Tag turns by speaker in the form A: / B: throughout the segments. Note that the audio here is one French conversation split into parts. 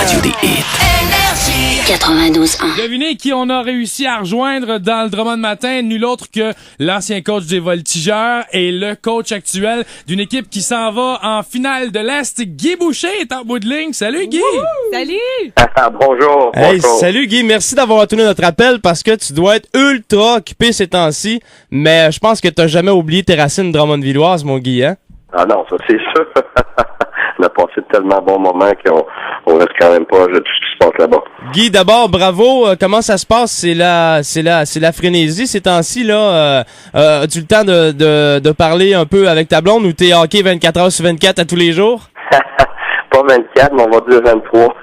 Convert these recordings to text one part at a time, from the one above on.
A: radio des hits.
B: 92.1.
C: Devinez qui on a réussi à rejoindre dans le Drummond Matin, nul autre que l'ancien coach des Voltigeurs et le coach actuel d'une équipe qui s'en va en finale de l'Est. Guy Boucher est en bout de ligne. Salut Guy!
D: Salut!
E: Bonjour.
F: Hey, salut Guy, merci d'avoir retenu notre appel parce que tu dois être ultra occupé ces temps-ci, mais je pense que t'as jamais oublié tes racines drummondvilloises, mon Guy, hein?
E: Ah non, ça c'est sûr. On a passé de tellement bons moments qu'on reste quand même pas de tout ce qui se passe là-bas.
F: Guy, d'abord, bravo. Comment ça se passe? C'est la frénésie ces temps-ci, là. As-tu le temps de parler un peu avec ta blonde ou t'es hockey 24 heures sur 24 à tous les jours?
E: Pas 24, mais on va dire 23.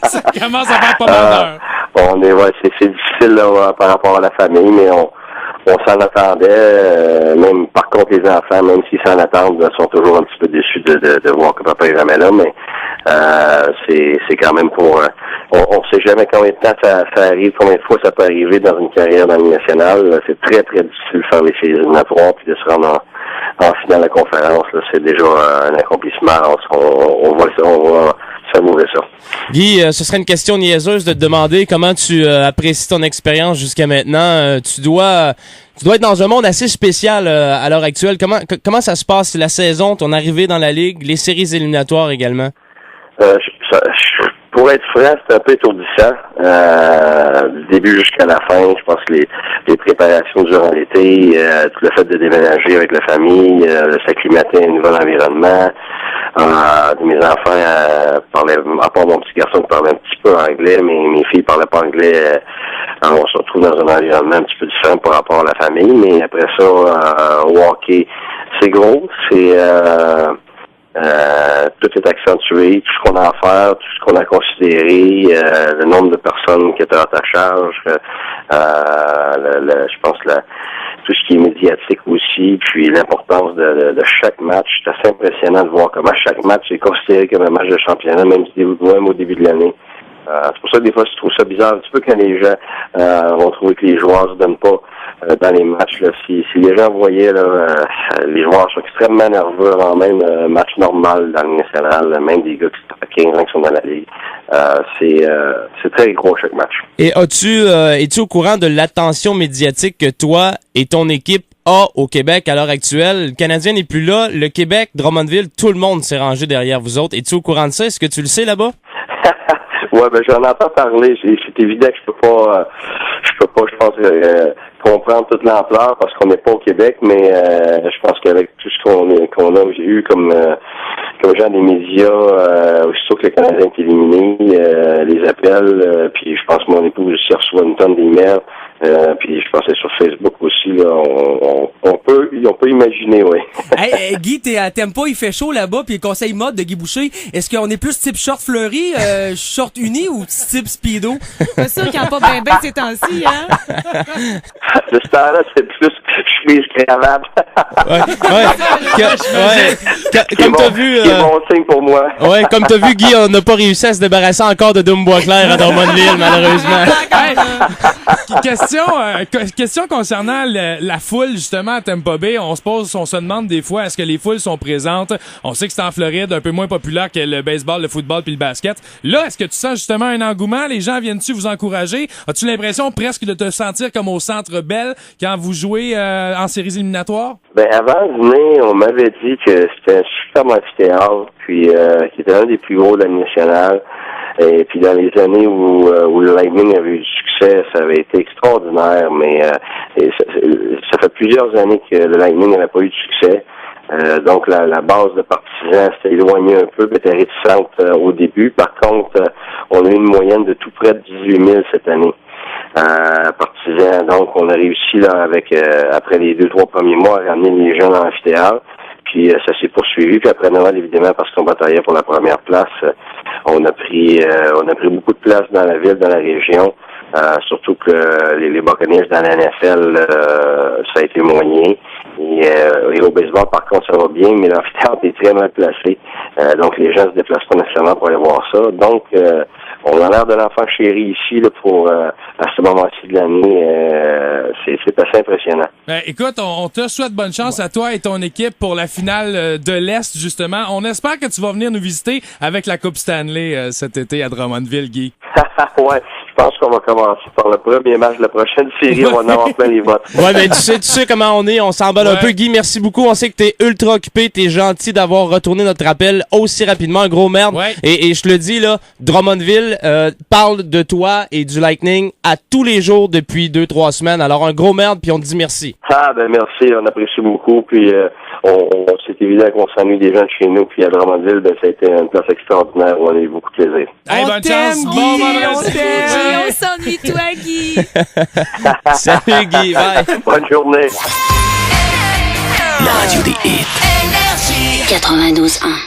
C: Ça commence à faire pas mal d'heures.
E: C'est difficile là, par rapport à la famille, mais on s'en attendait, même par contre les enfants, même s'ils s'en attendent, sont toujours un petit peu déçus de voir que papa est jamais là, mais c'est quand même pour on sait jamais combien de temps ça arrive, combien de fois ça peut arriver dans une carrière dans le national. C'est très très difficile de faire les séries éliminatoires puis de se rendre en finale de la conférence. Là, c'est déjà un accomplissement. On va savourer ça.
F: Guy, ce serait une question niaiseuse de te demander comment tu apprécies ton expérience jusqu'à maintenant. Tu dois être dans un monde assez spécial à l'heure actuelle. Comment ça se passe la saison, ton arrivée dans la Ligue, les séries éliminatoires également?
E: Pour être franc, c'est un peu étourdissant. Du début jusqu'à la fin, je pense que les préparations durant l'été, tout le fait de déménager avec la famille, de s'acclimater à un nouvel environnement. Mes enfants parlaient, à part mon petit garçon qui parlait un petit peu anglais, mais mes filles parlaient pas anglais. On se retrouve dans un environnement un petit peu différent par rapport à la famille, mais après ça, au hockey, c'est gros, tout est accentué, tout ce qu'on a à faire, tout ce qu'on a considéré, le nombre de personnes qui étaient à ta charge, je pense tout ce qui est médiatique aussi, puis l'importance de chaque match. C'est assez impressionnant de voir comment chaque match est considéré comme un match de championnat, même au début de l'année. C'est pour ça que des fois, je trouve ça bizarre un petit peu quand les gens vont trouver que les joueurs se donnent pas dans les matchs. Là. Si les gens voyaient les joueurs sont extrêmement nerveux avant même un match normal dans le national, même des gars qui 15 ans qui sont dans la Ligue. C'est très gros chaque match.
F: Et es-tu au courant de l'attention médiatique que toi et ton équipe a au Québec à l'heure actuelle? Le Canadien n'est plus là. Le Québec, Drummondville, tout le monde s'est rangé derrière vous autres. Es-tu au courant de ça? Est-ce que tu le sais là-bas?
E: Ouais, j'en entends parler. C'est évident que je peux pas, je pense, comprendre toute l'ampleur parce qu'on n'est pas au Québec, mais je pense qu'avec tout ce qu'on a eu comme gens des médias, aussitôt que le Canadien est éliminé, les appels, puis je pense que mon épouse aussi reçoit une tonne d'emails, puis je pense que sur Facebook aussi, là, on peut imaginer, oui.
D: Hey, Guy, t'aimes pas, il fait chaud là-bas, puis le conseil mode de Guy Boucher, est-ce qu'on est plus type short fleuri, short uni ou type speedo?
G: C'est sûr qu'il n'y a pas bien ces temps-ci, hein?
E: De ce temps-là, c'est plus chemise cravate.
F: Comme t'as vu,
E: c'est bon signe pour moi.
F: Ouais, comme t'as vu, Guy, on n'a pas réussi à se débarrasser encore de Dom Boisclair à Drummondville, malheureusement.
C: Question concernant la foule, justement, à Tampa Bay. On se demande des fois, est-ce que les foules sont présentes? On sait que c'est en Floride, un peu moins populaire que le baseball, le football puis le basket. Là, est-ce que tu sens justement un engouement? Les gens viennent-tu vous encourager? As-tu l'impression presque de te sentir comme au Centre Bell quand vous jouez en séries éliminatoires?
E: Avant de venir, on m'avait dit que c'était un super amphithéâtre, puis qui était un des plus gros de la nationale. Et puis dans les années où le Lightning avait eu du succès, ça avait été extraordinaire, mais ça fait plusieurs années que le Lightning n'avait pas eu de succès. Donc la base de partisans s'était éloignée un peu, était réticente au début. Par contre, on a eu une moyenne de tout près de 18 000 cette année. Partisans. Donc, on a réussi là après les 2-3 premiers mois à ramener les gens dans l'amphithéâtre. Puis ça s'est poursuivi. Puis après Noël, évidemment, parce qu'on bataillait pour la première place, on a pris beaucoup de place dans la ville, dans la région. Surtout que les Buccaneers dans la NFL, ça a été moyen. Et au baseball, par contre, ça va bien, mais l'amphithéâtre est très mal placé. Donc, les gens se déplacent pas nécessairement pour aller voir ça. Donc, on a l'air de l'enfant chéri ici là, pour à ce moment-ci de l'année. C'est assez impressionnant.
C: Ben, écoute, on te souhaite bonne chance à toi et ton équipe pour la finale de l'Est, justement. On espère que tu vas venir nous visiter avec la Coupe Stanley cet été à Drummondville, Guy.
E: Ouais, je pense qu'on va commencer par le premier match de la prochaine série. On va en avoir plein les votes.
F: Ouais, mais tu sais comment on est. On s'emballe un peu. Guy, merci beaucoup. On sait que t'es ultra occupé. T'es gentil d'avoir retourné notre appel aussi rapidement. Un gros merde.
C: Ouais.
F: Et je te le dis, là, Drummondville parle de toi et du Lightning à tous les jours depuis 2-3 semaines. Alors, un gros merde, puis on te dit merci.
E: Ah, ben merci. On apprécie beaucoup. Puis, c'est évident qu'on s'ennuie des gens de chez nous. Puis à Drummondville, ben, ça a été une place extraordinaire où on a eu beaucoup de plaisir.
C: Hey, bonne chance. Bon vendredi.
G: On s'ennuie de toi, Guy.
F: Salut, Guy. Bye.
E: Bonne journée.
A: La radio des hits. 92.1.